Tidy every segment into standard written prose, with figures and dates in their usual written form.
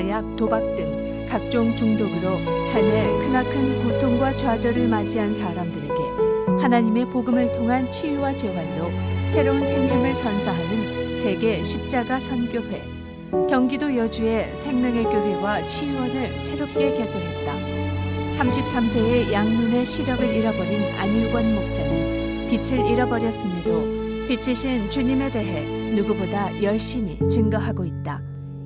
마약, 도박 등 각종 중독으로 삶의 크나큰 고통과 좌절을 맞이한 사람들에게 하나님의 복음을 통한 치유와 재활로 새로운 생명을 선사하는 세계 십자가 선교회. 경기도 여주의 생명의 교회와 치유원을 새롭게 개설했다. 33세의 양눈의 시력을 잃어버린 안일권 목사는 빛을 잃어버렸음에도 빛이신 주님에 대해 누구보다 열심히 증거하고 있다.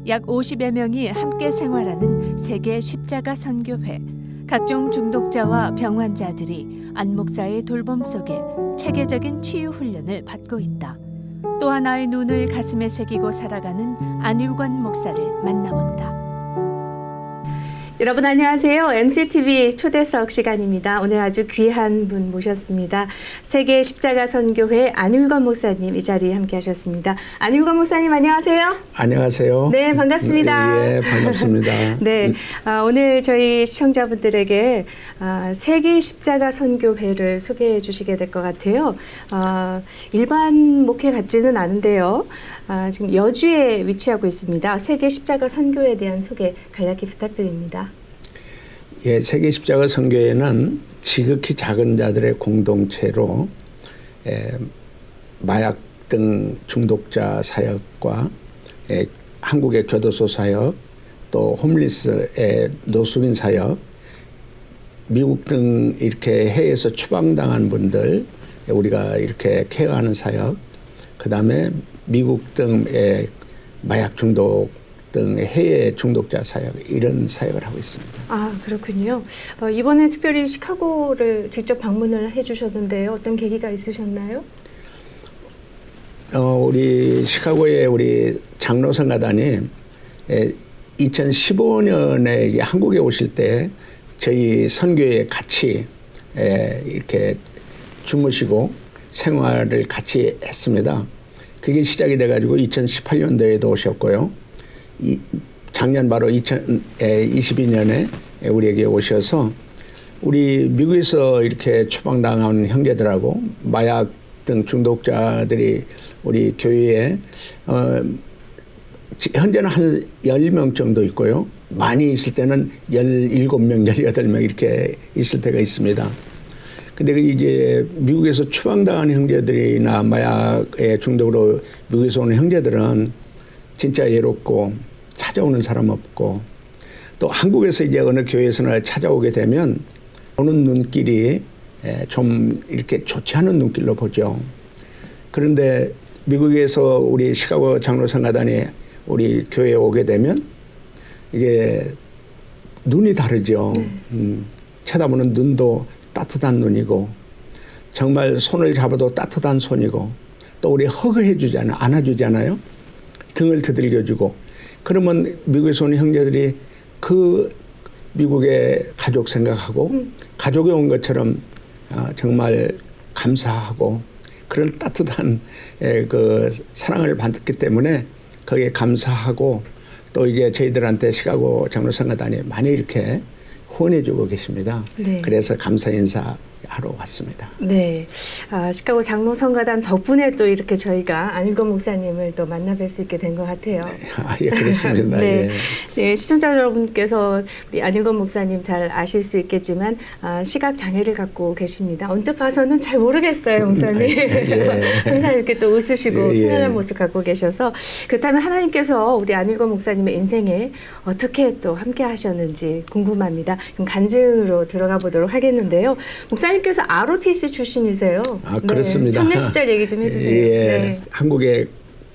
약 50여 명이 함께 생활하는 세계 십자가 선교회. 각종 중독자와 병환자들이 안 목사의 돌봄 속에 체계적인 치유 훈련을 받고 있다. 또 하나의 눈을 가슴에 새기고 살아가는 안일권 목사를 만나본다. 여러분 안녕하세요. MCTV 초대석 시간입니다. 오늘 아주 귀한 분 모셨습니다. 세계 십자가 선교회 안일권 목사님 이 자리에 함께 하셨습니다. 안일권 목사님 안녕하세요. 안녕하세요. 네, 반갑습니다. 예, 반갑습니다. 네, 오늘 저희 시청자분들에게 세계 십자가 선교회를 소개해 주시게 될 것 같아요. 일반 목회 같지는 않은데요. 지금 여주에 위치하고 있습니다. 세계 십자가 선교회에 대한 소개 간략히 부탁드립니다. 예, 세계 십자가 선교회는 지극히 작은 자들의 공동체로 마약 등 중독자 사역과 한국의 교도소 사역, 또 홈리스의 노숙인 사역, 미국 등 이렇게 해외에서 추방당한 분들 우리가 이렇게 케어하는 사역, 그 다음에 미국 등의 마약 중독 등 해외 중독자 사역, 이런 사역을 하고 있습니다. 아, 그렇군요. 이번에 특별히 시카고를 직접 방문을 해주셨는데요. 어떤 계기가 있으셨나요? 우리 시카고의 우리 장로성가단이 2015년에 한국에 오실 때 저희 선교에 같이 이렇게 주무시고 생활을 같이 했습니다. 그게 시작이 돼가지고 2018년도에도 오셨고요. 작년 바로 2022년에 우리에게 오셔서 우리 미국에서 이렇게 추방당한 형제들하고 마약 등 중독자들이 우리 교회에 현재는 한 10명 정도 있고요. 많이 있을 때는 17명, 18명 이렇게 있을 때가 있습니다. 근데 이제 미국에서 추방당한 형제들이나 마약의 중독으로 미국에서 오는 형제들은 진짜 외롭고 찾아오는 사람 없고, 또 한국에서 이제 어느 교회에서나 찾아오게 되면 오는 눈길이 좀 이렇게 좋지 않은 눈길로 보죠. 그런데 미국에서 우리 시카고 장로성가단이 우리 교회에 오게 되면 이게 눈이 다르죠. 쳐다보는 눈도 따뜻한 눈이고, 정말 손을 잡아도 따뜻한 손이고, 또 우리 허그해 주잖아요. 안아주잖아요. 등을 두들겨주고. 그러면 미국에서 온 형제들이 그 미국의 가족 생각하고 가족이 온 것처럼 정말 감사하고 그런 따뜻한 그 사랑을 받기 때문에 거기에 감사하고, 또 이제 저희들한테 시카고 장로성가단이 많이 이렇게 후원해주고 계십니다. 네. 그래서 감사 인사하러 왔습니다. 네, 시카고 장로성가단 덕분에 또 이렇게 저희가 안일권 목사님을 또 만나뵐 수 있게 된 것 같아요. 예, 그렇습니다. 네. 예. 네, 시청자 여러분께서 우리 안일권 목사님 잘 아실 수 있겠지만 시각 장애를 갖고 계십니다. 언뜻 봐서는 잘 모르겠어요, 목사님. 예. 항상 이렇게 또 웃으시고 예. 편안한 모습 갖고 계셔서, 그렇다면 하나님께서 우리 안일권 목사님의 인생에 어떻게 또 함께 하셨는지 궁금합니다. 그럼 간증으로 들어가 보도록 하겠는데요. 목사님께서 ROTC 출신이세요. 그렇습니다. 네, 청년 시절 얘기 좀 해주세요. 예. 네. 한국의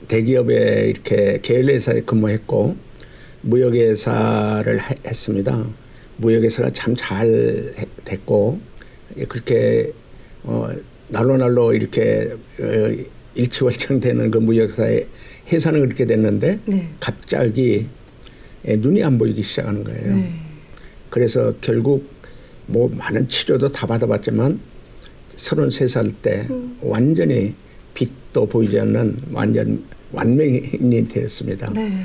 대기업에 이렇게 계열회사에 근무했고 무역회사를 했습니다. 무역회사가 참 잘 됐고, 그렇게 날로 이렇게 일치월장되는 그 무역사의 회사는 그렇게 됐는데 네. 갑자기 눈이 안 보이기 시작하는 거예요. 네. 그래서 결국 뭐 많은 치료도 다 받아봤지만 33살 때 완전히 빛도 보이지 않는 완전 완맹인이 되었습니다. 네.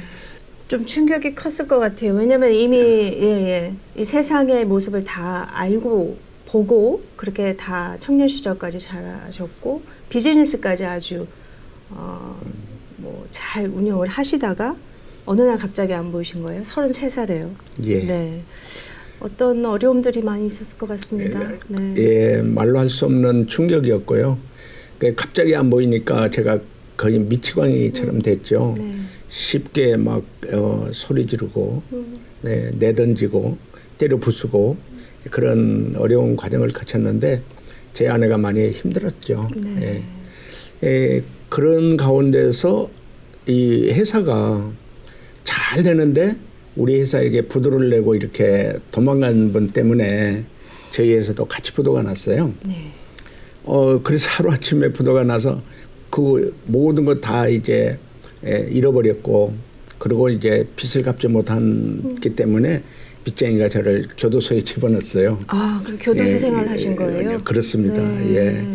좀 충격이 컸을 것 같아요. 왜냐하면 이미 이 세상의 모습을 다 알고 보고 그렇게 다 청년 시절까지 잘하셨고 비즈니스까지 아주 뭐 잘 운영을 하시다가 어느 날 갑자기 안 보이신 거예요? 33살이에요. 예. 네. 어떤 어려움들이 많이 있었을 것 같습니다. 네. 예, 말로 할 수 없는 충격이었고요. 갑자기 안 보이니까 제가 거의 미치광이처럼 됐죠. 네. 쉽게 막 소리 지르고 네, 내던지고 때려 부수고 그런 어려운 과정을 거쳤는데 제 아내가 많이 힘들었죠. 네. 그런 가운데서 이 회사가 잘 되는데 우리 회사에게 부도를 내고 이렇게 도망간 분 때문에 저희 회사도 같이 부도가 났어요. 네. 그래서 하루아침에 부도가 나서 그 모든 것 다 이제 잃어버렸고 그리고 이제 빚을 갚지 못했기 때문에 빚쟁이가 저를 교도소에 집어넣었어요. 아, 그럼 교도소 생활을 하신 거예요? 그렇습니다. 네. 예.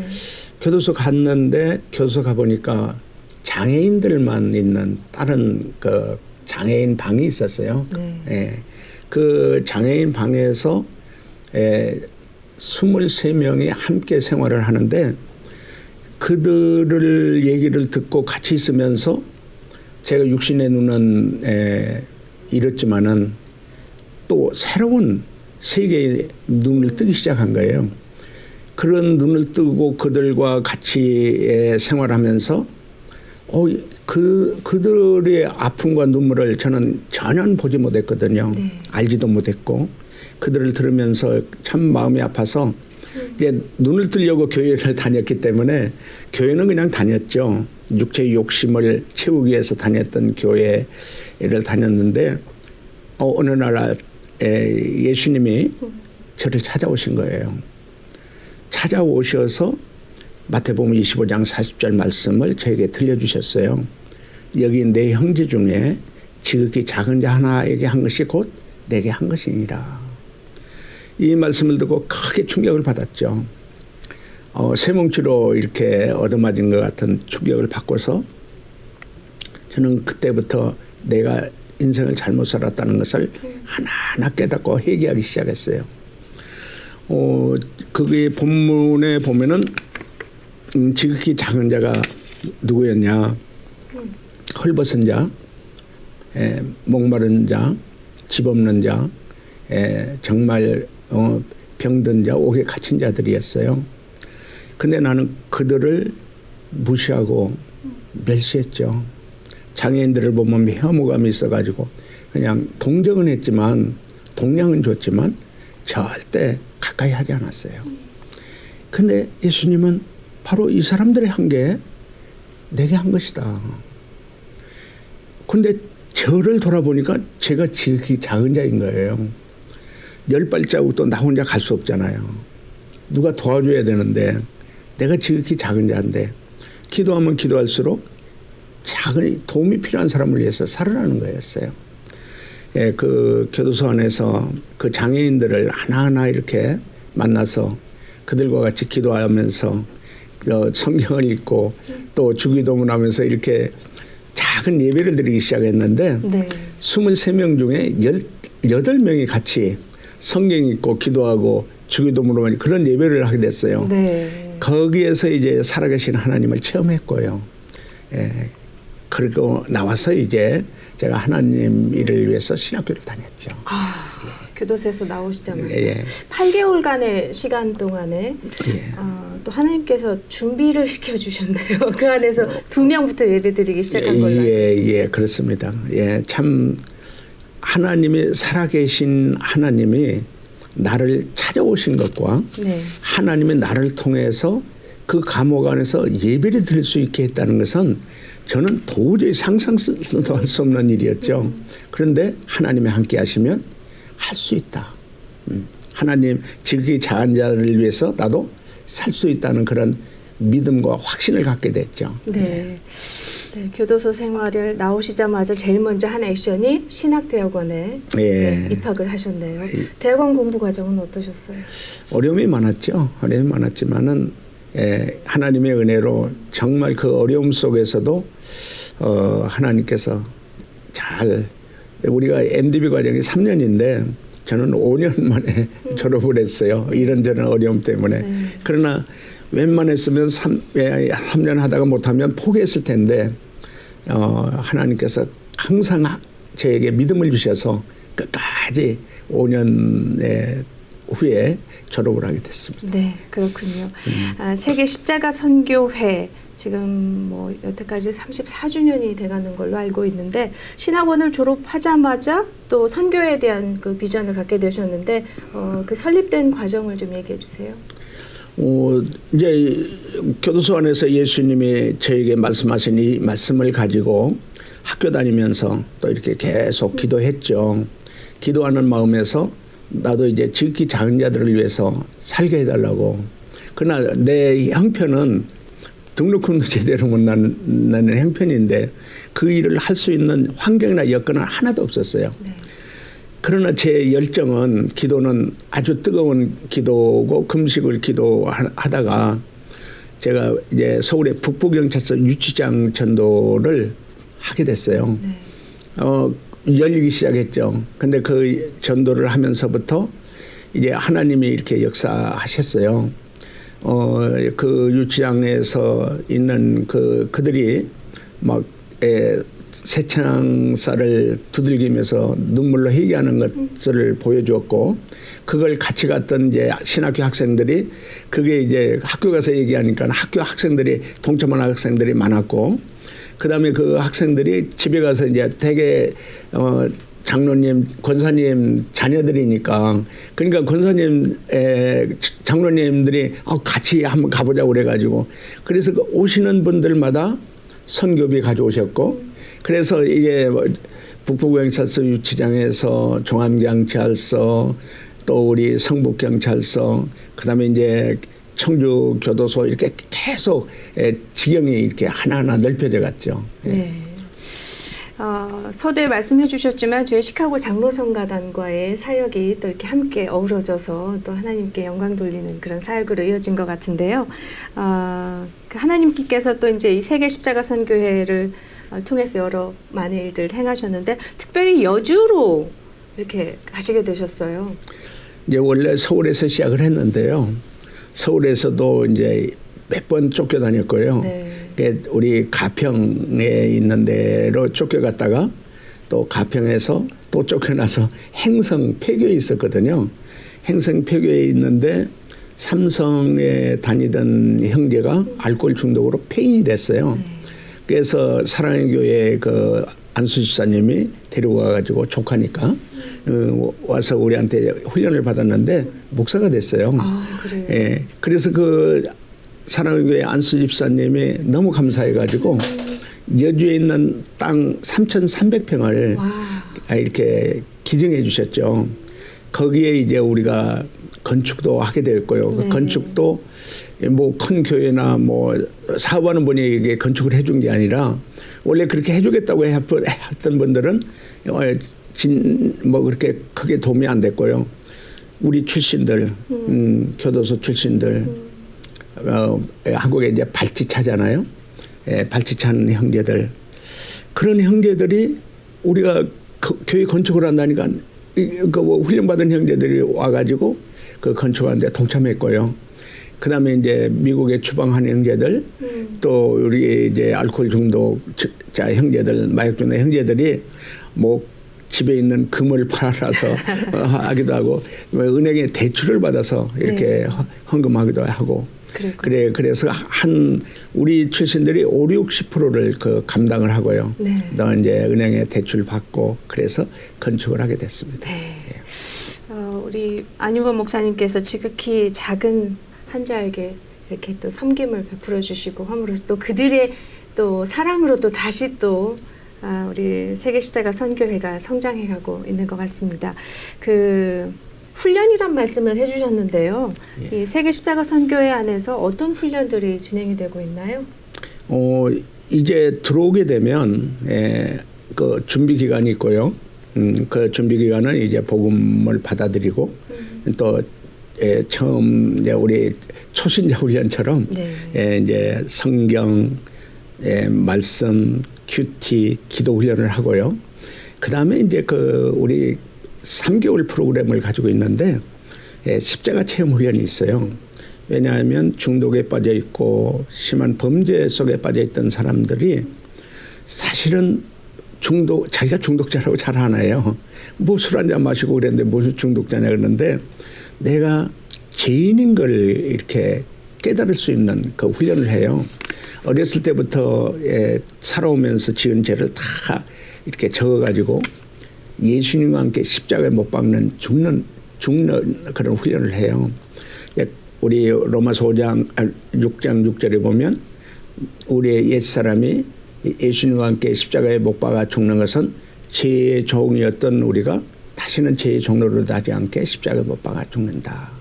교도소 갔는데 교도소 가보니까 장애인들만 있는 다른 그 장애인 방이 있었어요. 네. 예. 그 장애인 방에서 23명이 함께 생활을 하는데 그들을 얘기를 듣고 같이 있으면서 제가 육신의 눈은 잃었지만은 또 새로운 세계의 눈을 뜨기 시작한 거예요. 그런 눈을 뜨고 그들과 같이 생활하면서 그들의 아픔과 눈물을 저는 전혀 보지 못했거든요. 네. 알지도 못했고 그들을 들으면서 참 마음이 아파서 이제 눈을 뜨려고 교회를 다녔기 때문에 교회는 그냥 다녔죠. 육체의 욕심을 채우기 위해서 다녔던 교회를 다녔는데 어느 날 예수님이 저를 찾아오신 거예요. 찾아오셔서 마태복음 25장 40절 말씀을 저에게 들려주셨어요. 여기 내 형제 중에 지극히 작은 자 하나에게 한 것이 곧 내게 한 것이니라. 이 말씀을 듣고 크게 충격을 받았죠. 쇠뭉치로 이렇게 얻어맞은 것 같은 충격을 받고서 저는 그때부터 내가 인생을 잘못 살았다는 것을 하나하나 깨닫고 회개하기 시작했어요. 그게 본문에 보면은 지극히 작은 자가 누구였냐? 헐벗은 자, 목마른 자, 집 없는 자, 정말 병든 자, 옥에 갇힌 자들이었어요. 근데 나는 그들을 무시하고 멸시했죠. 장애인들을 보면 혐오감이 있어가지고 그냥 동정은 했지만 동량은 줬지만 절대 가까이 하지 않았어요. 근데 예수님은 바로 이 사람들의 한 게 내게 한 것이다. 근데 저를 돌아보니까 제가 지극히 작은 자인 거예요. 10발자국도 나 혼자 갈 수 없잖아요. 누가 도와줘야 되는데 내가 지극히 작은 자인데 기도하면 기도할수록 작은 도움이 필요한 사람을 위해서 살으라는 거였어요. 그 교도소 안에서 그 장애인들을 하나하나 이렇게 만나서 그들과 같이 기도하면서 성경을 읽고 또 주기도문하면서 이렇게 작은 예배를 드리기 시작했는데 네. 23명 중에 18명이 같이 성경 읽고 기도하고 주기도문으로 그런 예배를 하게 됐어요. 네. 거기에서 이제 살아계신 하나님을 체험했고요. 그리고 나와서 이제 제가 하나님 일을 위해서 신학교를 다녔죠. 교도소에서 나오시자마자 예. 8개월간의 시간 동안에 또 하나님께서 준비를 시켜주셨네요. 그 안에서 2명부터 예배드리기 시작한 걸로 알고 있습니다. 예, 그렇습니다. 예, 참 하나님이 살아계신 하나님이 나를 찾아오신 것과 네. 하나님이 나를 통해서 그 감옥 안에서 예배를 드릴 수 있게 했다는 것은 저는 도저히 상상도 할 수 없는 일이었죠. 그런데 하나님이 함께 하시면 할 수 있다. 하나님 지극히 작은 자를 위해서 나도 살 수 있다는 그런 믿음과 확신을 갖게 됐죠. 네. 네, 교도소 생활을 나오시자마자 제일 먼저 한 액션이 신학대학원에 입학을 하셨네요. 대학원 공부 과정은 어떠셨어요? 어려움이 많았죠. 어려움이 많았지만은 하나님의 은혜로 정말 그 어려움 속에서도 하나님께서 잘 우리가 MDB 과정이 3년인데 저는 5년 만에 졸업을 했어요. 이런저런 어려움 때문에. 네. 그러나 웬만했으면 3년 하다가 못하면 포기했을 텐데 하나님께서 항상 저에게 믿음을 주셔서 끝까지 5년 후에 졸업을 하게 됐습니다. 네, 그렇군요. 세계 십자가 선교회 지금 뭐 여태까지 34주년이 돼가는 걸로 알고 있는데 신학원을 졸업하자마자 또 선교에 대한 그 비전을 갖게 되셨는데 그 설립된 과정을 좀 얘기해 주세요. 이제 교도소 안에서 예수님이 저에게 말씀하신 이 말씀을 가지고 학교 다니면서 또 이렇게 계속 기도했죠. 기도하는 마음에서 나도 이제 지극히 작은 자들을 위해서 살게 해달라고. 그러나 내 형편은 등록금도 제대로 못 나는 형편인데 그 일을 할 수 있는 환경이나 여건은 하나도 없었어요. 네. 그러나 제 열정은 기도는 아주 뜨거운 기도고 금식을 기도하다가 제가 이제 서울의 북부경찰서 유치장 전도를 하게 됐어요. 네. 열리기 시작했죠. 근데 그 전도를 하면서부터 이제 하나님이 이렇게 역사하셨어요. 그 유치장에서 있는 그들이 막 새창살을 두들기면서 눈물로 회개하는 것을 보여주었고, 그걸 같이 갔던 이제 신학교 학생들이 그게 이제 학교 가서 얘기하니까 학교 학생들이 동참하는 학생들이 많았고, 그다음에 그 학생들이 집에 가서 이제 되게 장로님, 권사님 자녀들이니까, 그러니까 권사님, 장로님들이 같이 한번 가보자고 그래가지고, 그래서 그 오시는 분들마다 선교비 가져오셨고, 그래서 이게 북부경찰서 유치장에서 종암경찰서, 또 우리 성북경찰서, 그다음에 이제 청주교도소 이렇게 계속 지경이 이렇게 하나하나 넓혀져 갔죠. 네. 서두에 말씀해 주셨지만 저희 시카고 장로성가단과의 사역이 또 이렇게 함께 어우러져서 또 하나님께 영광 돌리는 그런 사역으로 이어진 것 같은데요. 그 하나님께서 또 이제 이 세계 십자가 선교회를 통해서 여러 많은 일들을 행하셨는데 특별히 여주로 이렇게 가시게 되셨어요. 이제 원래 서울에서 시작을 했는데요. 서울에서도 이제 몇 번 쫓겨다녔고요. 네. 우리 가평에 있는 데로 쫓겨갔다가 또 가평에서 또 쫓겨나서 행성 폐교에 있었거든요. 행성 폐교에 있는데 삼성에 다니던 형제가 알코올 중독으로 폐인이 됐어요. 그래서 사랑의 교회 그 안수 집사님이 데리고 가가지고 조카니까 와서 우리한테 훈련을 받았는데 목사가 됐어요. 그래요? 예. 그래서 그 사랑의 교회 안수 집사님이 너무 감사해가지고 여주에 있는 땅 3,300평을 이렇게 기증해 주셨죠. 거기에 이제 우리가 건축도 하게 되었고요. 네. 그 건축도 뭐 큰 교회나 뭐 사업하는 분에게 건축을 해준 게 아니라 원래 그렇게 해주겠다고 했던 분들은 뭐 그렇게 크게 도움이 안 됐고요. 우리 출신들, 교도소 출신들, 한국에 이제 발치차잖아요. 발치차는 형제들. 그런 형제들이 우리가 교회 건축을 한다니까 뭐 훈련받은 형제들이 와가지고 그 건축하는데 동참했고요. 그 다음에 이제 미국에 추방한 형제들, 또 우리 이제 알코올 중독자 형제들, 마약 중독 형제들이 뭐 집에 있는 금을 팔아서 하기도 하고, 은행에 대출을 받아서 이렇게 헌금하기도 하고, 그래서 우리 출신들이 50-60%를 그 감당을 하고요. 네. 또 이제 은행에 대출 받고, 그래서 건축을 하게 됐습니다. 네. 우리 안유범 목사님께서 지극히 작은 환자에게 이렇게 또 섬김을 베풀어 주시고 함으로써 또 그들의 또 사랑으로 또 다시 또 우리 세계 십자가 선교회가 성장해가고 있는 것 같습니다. 그 훈련이란 말씀을 해주셨는데요. 이 세계 십자가 선교회 안에서 어떤 훈련들이 진행이 되고 있나요? 이제 들어오게 되면 그 준비 기간이 있고요. 그 준비 기간은 이제 복음을 받아들이고 또 처음 이제 우리 초신자 훈련처럼 이제 성경, 말씀, 큐티, 기도 훈련을 하고요. 그 다음에 이제 그 우리 3개월 프로그램을 가지고 있는데 십자가 체험 훈련이 있어요. 왜냐하면 중독에 빠져 있고 심한 범죄 속에 빠져 있던 사람들이 사실은 자기가 중독자라고 잘 하나요. 뭐 술 한잔 마시고 그랬는데 무슨 중독자냐 그러는데 내가 죄인인 걸 이렇게 깨달을 수 있는 그 훈련을 해요. 어렸을 때부터 살아오면서 지은 죄를 다 이렇게 적어가지고 예수님과 함께 십자가에 못 박는 죽는 그런 훈련을 해요. 우리 로마서 6장 6절에 보면 우리의 옛사람이 예수님과 함께 십자가에 못 박아 죽는 것은 죄의 종이었던 우리가 다시는 죄의 종로로 하지 않게 십자가에 못 박아 죽는다.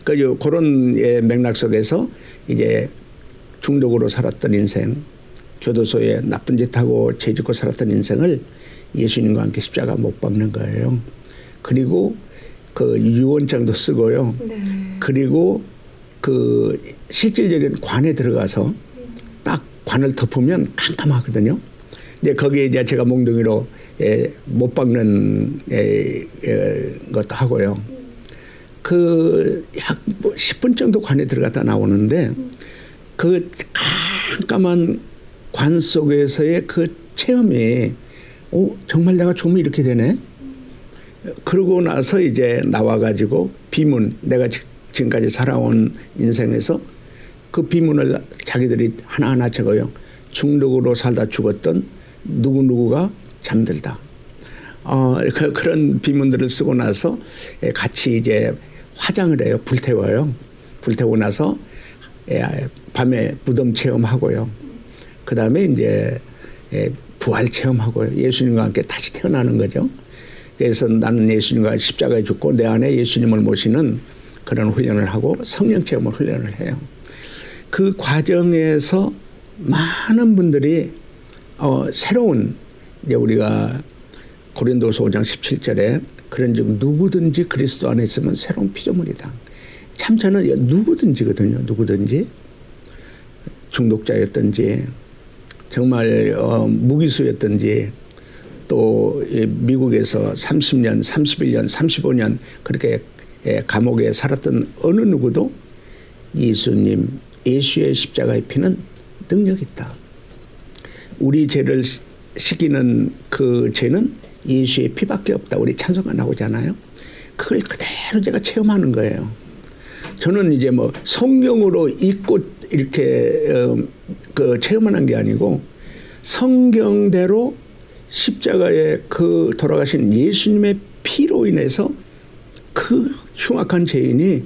그런 맥락 속에서 이제 중독으로 살았던 인생, 교도소에 나쁜 짓 하고 죄 짓고 살았던 인생을 예수님과 함께 십자가 못 박는 거예요. 그리고 그 유언장도 쓰고요. 네. 그리고 그 실질적인 관에 들어가서 딱 관을 덮으면 깜깜하거든요. 근데 거기에 이제 제가 몽둥이로 못 박는 것도 하고요. 그 약 10분 정도 관에 들어갔다 나오는데 그 깜깜한 관 속에서의 그 체험이 정말 내가 죽으면 이렇게 되네. 그러고 나서 이제 나와가지고 비문, 내가 지금까지 살아온 인생에서 그 비문을 자기들이 하나하나 적어요. 중독으로 살다 죽었던 누구누구가 잠들다. 그런 비문들을 쓰고 나서 같이 이제 화장을 해요. 불태워요. 불태우고 나서 밤에 무덤 체험하고요. 그 다음에 이제 부활 체험하고요. 예수님과 함께 다시 태어나는 거죠. 그래서 나는 예수님과 십자가에 죽고 내 안에 예수님을 모시는 그런 훈련을 하고 성령 체험을 훈련을 해요. 그 과정에서 많은 분들이 새로운 이제 우리가 고린도서 5장 17절에 그런즉 누구든지 그리스도 안에 있으면 새로운 피조물이다. 참 저는 누구든지거든요. 누구든지 중독자였든지 정말 무기수였든지 또 미국에서 30년, 31년, 35년 그렇게 감옥에 살았던 어느 누구도 예수님, 예수의 십자가의 피는 능력이 있다. 우리 죄를 시키는 그 죄는 예수의 피밖에 없다. 우리 찬송가 나오잖아요. 그걸 그대로 제가 체험하는 거예요. 저는 이제 뭐 성경으로 읽고 이렇게 체험하는 게 아니고 성경대로 십자가에 그 돌아가신 예수님의 피로 인해서 그 흉악한 죄인이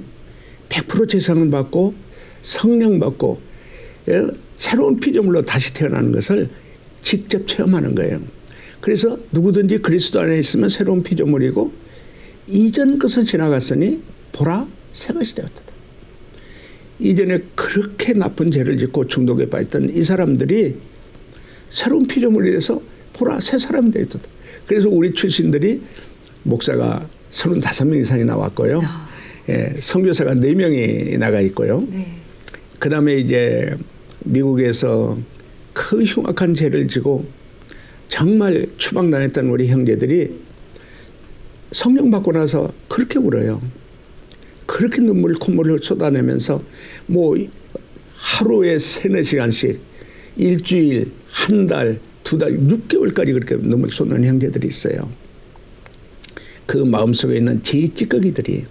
100% 재상을 받고 성령 받고 새로운 피조물로 다시 태어나는 것을 직접 체험하는 거예요. 그래서 누구든지 그리스도 안에 있으면 새로운 피조물이고 이전 것을 지나갔으니 보라 새 것이 되었다. 이전에 그렇게 나쁜 죄를 짓고 중독에 빠졌던 이 사람들이 새로운 피조물이 돼서 보라 새 사람이 되었다. 그래서 우리 출신들이 목사가 35명 이상이 나왔고요. 선교사가 4명이 나가 있고요. 네. 그 다음에 이제 미국에서 그 흉악한 죄를 지고 정말 추방당했던 우리 형제들이 성령 받고 나서 그렇게 울어요. 그렇게 콧물을 쏟아내면서 뭐 하루에 3-4시간씩 일주일, 한 달, 2달, 6개월까지 그렇게 눈물 쏟는 형제들이 있어요. 그 마음속에 있는 제 찌꺼기들이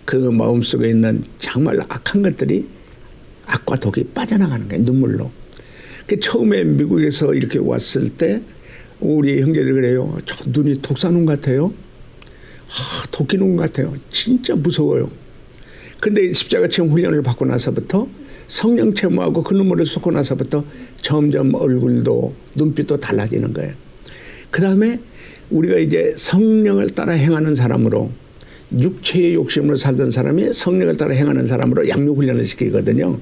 그 마음속에 있는 정말 악한 것들이 악과 독이 빠져나가는 거예요. 눈물로. 처음에 미국에서 이렇게 왔을 때 우리 형제들 그래요. 저 눈이 독사눈 같아요. 도끼눈 같아요. 진짜 무서워요. 그런데 십자가 체험 훈련을 받고 나서부터 성령 체험하고 그 눈물을 쏟고 나서부터 점점 얼굴도 눈빛도 달라지는 거예요. 그 다음에 우리가 이제 성령을 따라 행하는 사람으로 육체의 욕심으로 살던 사람이 성령을 따라 행하는 사람으로 양육훈련을 시키거든요.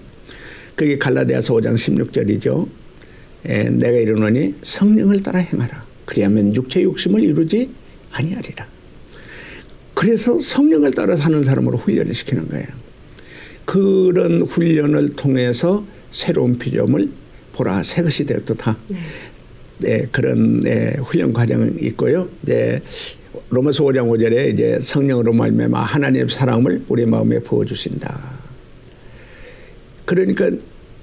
그게 갈라디아서 5장 16절이죠. 내가 이르노니 성령을 따라 행하라. 그리하면 육체의 욕심을 이루지 아니하리라. 그래서 성령을 따라 사는 사람으로 훈련을 시키는 거예요. 그런 훈련을 통해서 새로운 피조물 보라 새 것이 되었다. 네, 그런 훈련 과정이 있고요. 로마서 5장 5절에 이제 성령으로 말미암아 하나님의 사랑을 우리 마음에 부어주신다. 그러니까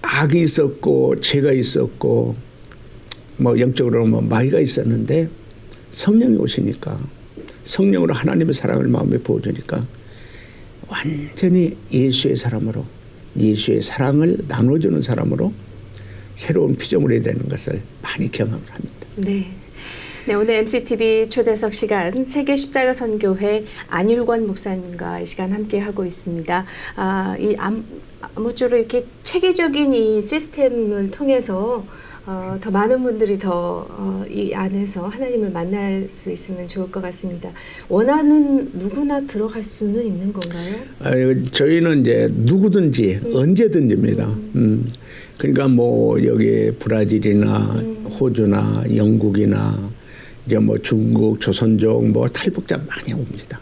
악이 있었고 죄가 있었고 뭐 영적으로 뭐 마귀가 있었는데 성령이 오시니까 성령으로 하나님의 사랑을 마음에 부어주니까 완전히 예수의 사람으로 예수의 사랑을 나눠주는 사람으로 새로운 피조물이 되는 것을 많이 경험을 합니다. 네. 네, 오늘 MCTV 초대석 시간 세계 십자가 선교회 안일권 목사님과 이 시간 함께 하고 있습니다. 아무쪼록 이렇게 체계적인 이 시스템을 통해서 더 많은 분들이 더 이 안에서 하나님을 만날 수 있으면 좋을 것 같습니다. 원하는 누구나 들어갈 수는 있는 건가요? 저희는 이제 누구든지 언제든지입니다. 그러니까 뭐 여기 브라질이나 호주나 영국이나 이제 뭐 중국, 조선족 뭐 탈북자 많이 옵니다.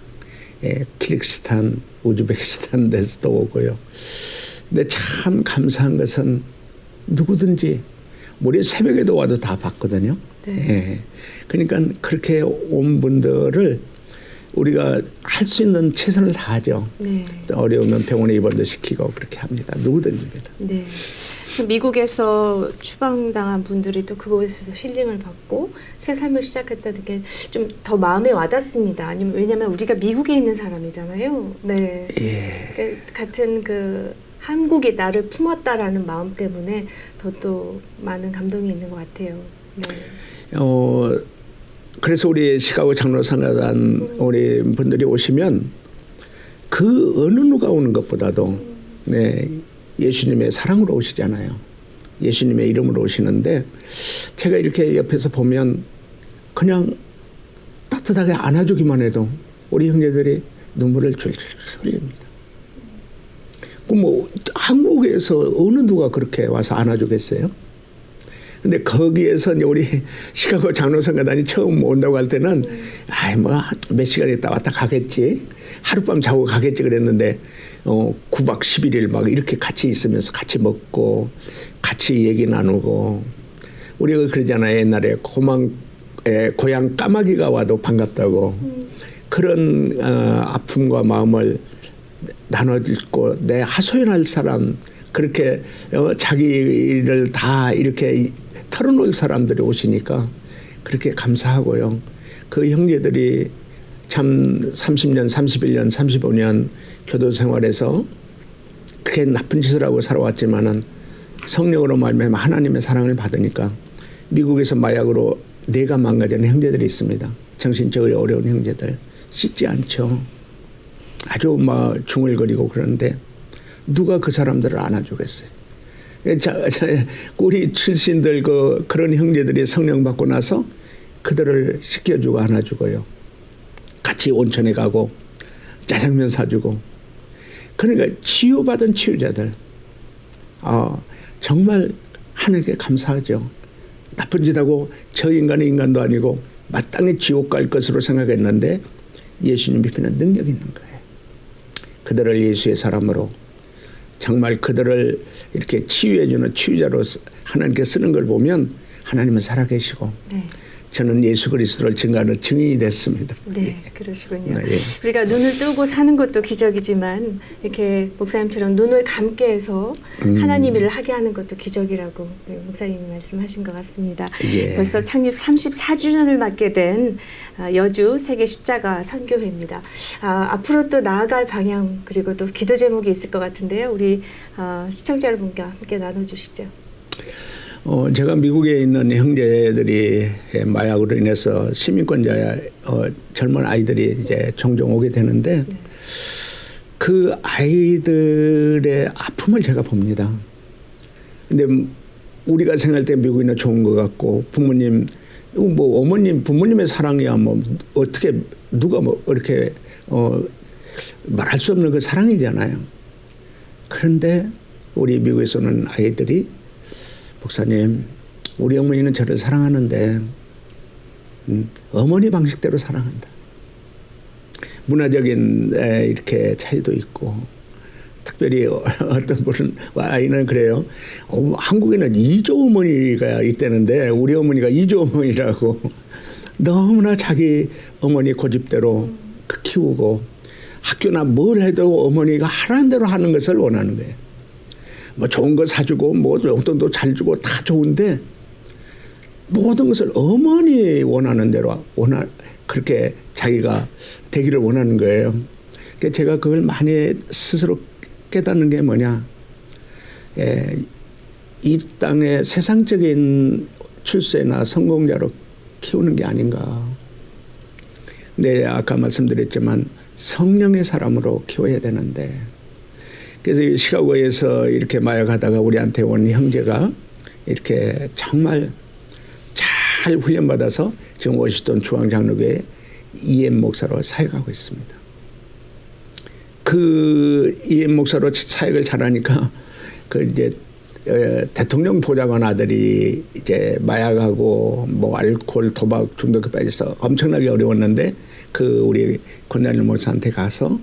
예, 키르기스탄, 우즈베키스탄 데서도 오고요. 근데 참 감사한 것은 누구든지 우리 새벽에도 와도 다 봤거든요. 네. 예. 그러니까 그렇게 온 분들을 우리가 할 수 있는 최선을 다하죠. 네. 어려우면 병원에 입원도 시키고 그렇게 합니다. 누구든지입니다. 네. 미국에서 추방당한 분들이 또 그곳에서 힐링을 받고 새 삶을 시작했다는 게 좀 더 마음에 와닿습니다. 아니면 왜냐하면 우리가 미국에 있는 사람이잖아요. 네. 예. 같은 그 한국이 나를 품었다라는 마음 때문에 더 또 많은 감동이 있는 것 같아요. 네. 그래서 우리 시카고 장로상가단 우리 분들이 오시면 그 어느 누가 오는 것보다도 네, 예수님의 사랑으로 오시잖아요. 예수님의 이름으로 오시는데 제가 이렇게 옆에서 보면 그냥 따뜻하게 안아주기만 해도 우리 형제들이 눈물을 줄줄 흘립니다. 뭐 한국에서 어느 누가 그렇게 와서 안아주겠어요? 근데 거기에서 우리 시카고 장로상가단이 처음 온다고 할 때는 뭐 몇 시간 있다 왔다 가겠지, 하룻밤 자고 가겠지 그랬는데 9박 11일 막 이렇게 같이 있으면서 같이 먹고 같이 얘기 나누고 우리가 그러잖아요. 옛날에 고향 까마귀가 와도 반갑다고 그런 아픔과 마음을 나눠주고 내 하소연할 사람 그렇게 자기를 다 이렇게 털어놓을 사람들이 오시니까 그렇게 감사하고요. 그 형제들이 참 30년, 31년, 35년 교도 생활에서 그렇게 나쁜 짓을 하고 살아왔지만은 성령으로 말미암아 하나님의 사랑을 받으니까 미국에서 마약으로 뇌가 망가지는 형제들이 있습니다. 정신적으로 어려운 형제들 씻지 않죠. 아주 막 중얼거리고 그러는데 누가 그 사람들을 안아주겠어요? 우리 출신들 그런 형제들이 성령 받고 나서 그들을 씻겨주고 안아주고요. 같이 온천에 가고 짜장면 사주고. 그러니까 치유받은 치유자들 정말 하늘께 감사하죠. 나쁜 짓하고 저 인간은 인간도 아니고 마땅히 지옥 갈 것으로 생각했는데 예수님이 피는 능력이 있는 거예요. 그들을 예수의 사람으로 정말 그들을 이렇게 치유해주는 치유자로 하나님께 쓰는 걸 보면 하나님은 살아계시고 네. 저는 예수 그리스도를 증거하는 증인이 됐습니다. 네, 그러시군요. 네. 우리가 눈을 뜨고 사는 것도 기적이지만 이렇게 목사님처럼 눈을 감게 해서 하나님 일을 하게 하는 것도 기적이라고 목사님이 말씀하신 것 같습니다. 예. 벌써 창립 34주년을 맞게 된 여주 세계 십자가 선교회입니다. 앞으로 또 나아갈 방향 그리고 또 기도 제목이 있을 것 같은데요. 우리 시청자 여러분과 함께 나눠주시죠. 제가 미국에 있는 형제들이 마약으로 인해서 시민권자 젊은 아이들이 이제 종종 오게 되는데 그 아이들의 아픔을 제가 봅니다. 근데 우리가 생각할 때 미국인은 좋은 것 같고 부모님 뭐 어머님 부모님의 사랑이야 뭐 어떻게 누가 뭐 이렇게 말할 수 없는 그 사랑이잖아요. 그런데 우리 미국에서는 아이들이 목사님, 우리 어머니는 저를 사랑하는데 어머니 방식대로 사랑한다. 문화적인 이렇게 차이도 있고 특별히 어떤 분은 아이는 그래요. 한국에는 이조 어머니가 있다는데 우리 어머니가 이조 어머니라고 너무나 자기 어머니 고집대로 키우고 학교나 뭘 해도 어머니가 하라는 대로 하는 것을 원하는 거예요. 뭐 좋은 거 사주고 뭐 용돈도 잘 주고 다 좋은데 모든 것을 어머니 원하는 대로 그렇게 자기가 되기를 원하는 거예요. 그러니까 제가 그걸 많이 스스로 깨닫는 게 뭐냐. 이 땅의 세상적인 출세나 성공자로 키우는 게 아닌가. 근데 아까 말씀드렸지만 성령의 사람으로 키워야 되는데, 그래서 시카고에서 이렇게 마약하다가 우리한테 온 형제가 이렇게 정말 잘 훈련받아서 지금 워싱턴 중앙장로교회 이엠 목사로 사역하고 있습니다. 그 이엠 목사로 사역을 잘하니까 그 이제 대통령 보좌관 아들이 이제 마약하고 뭐 알코올, 도박 중독에 빠져서 엄청나게 어려웠는데 그 우리 권단일 목사한테 가서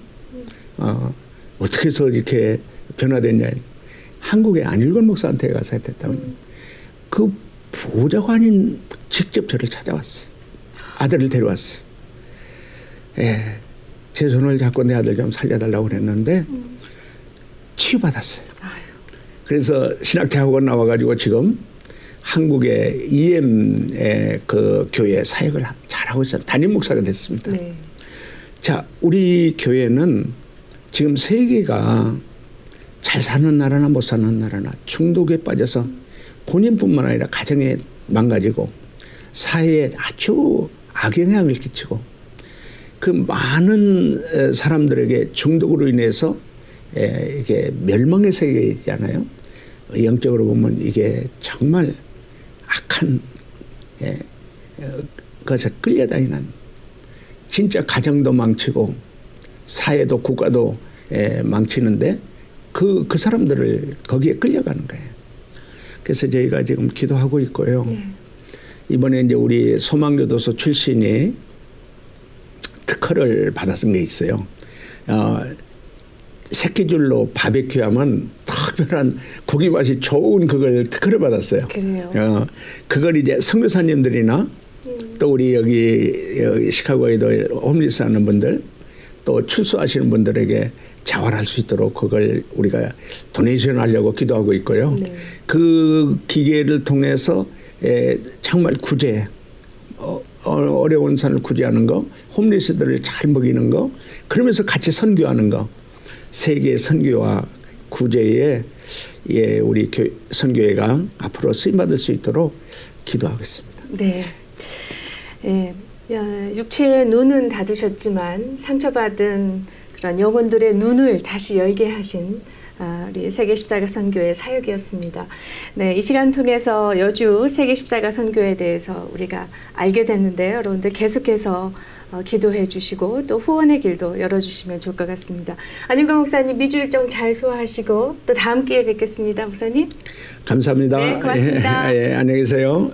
어떻게 해서 이렇게 변화됐냐. 한국의 안일권 목사한테 가서 했다고. 그 보좌관인 직접 저를 찾아왔어요. 아들을 데려왔어요. 제 손을 잡고 내 아들 좀 살려달라고 그랬는데 치유받았어요. 그래서 신학대학원 나와가지고 지금 한국의 EM의 그 교회 사역을 잘하고 있어요. 담임 목사가 됐습니다. 네. 자, 우리 교회는 지금 세계가 잘 사는 나라나 못 사는 나라나 중독에 빠져서 본인뿐만 아니라 가정에 망가지고 사회에 아주 악영향을 끼치고 그 많은 사람들에게 중독으로 인해서 이게 멸망의 세계이잖아요. 영적으로 보면 이게 정말 악한 것에 끌려다니는, 진짜 가정도 망치고 사회도 국가도 망치는데 그 사람들을 거기에 끌려가는 거예요. 그래서 저희가 지금 기도하고 있고요. 네. 이번에 이제 우리 소망교도소 출신이 특허를 받았은 게 있어요. 새끼줄로 바베큐 하면 특별한 고기 맛이 좋은 그걸 특허를 받았어요. 그래요. 그걸 이제 선교사님들이나 또 우리 여기 시카고에도 홈리스 하는 분들 또 출소하시는 분들에게 자활할 수 있도록 그걸 우리가 도네이션 하려고 기도하고 있고요. 네. 그 기계를 통해서 정말 구제, 어려운 사람을 구제하는 거, 홈리스들을 잘 먹이는 거, 그러면서 같이 선교하는 거, 세계 선교와 구제에 우리 선교회가 앞으로 쓰임받을 수 있도록 기도하고 있습니다. 네. 육체의 눈은 닫으셨지만 상처받은 그런 영혼들의 눈을 다시 열게 하신 우리 세계십자가 선교회 사역이었습니다. 네, 이 시간 통해서 여주 세계십자가 선교에 대해서 우리가 알게 됐는데요. 여러분들 계속해서 기도해 주시고 또 후원의 길도 열어주시면 좋을 것 같습니다. 안일권 목사님 미주 일정 잘 소화하시고 또 다음 기회에 뵙겠습니다. 목사님. 감사합니다. 네, 고맙습니다. 안녕히 계세요.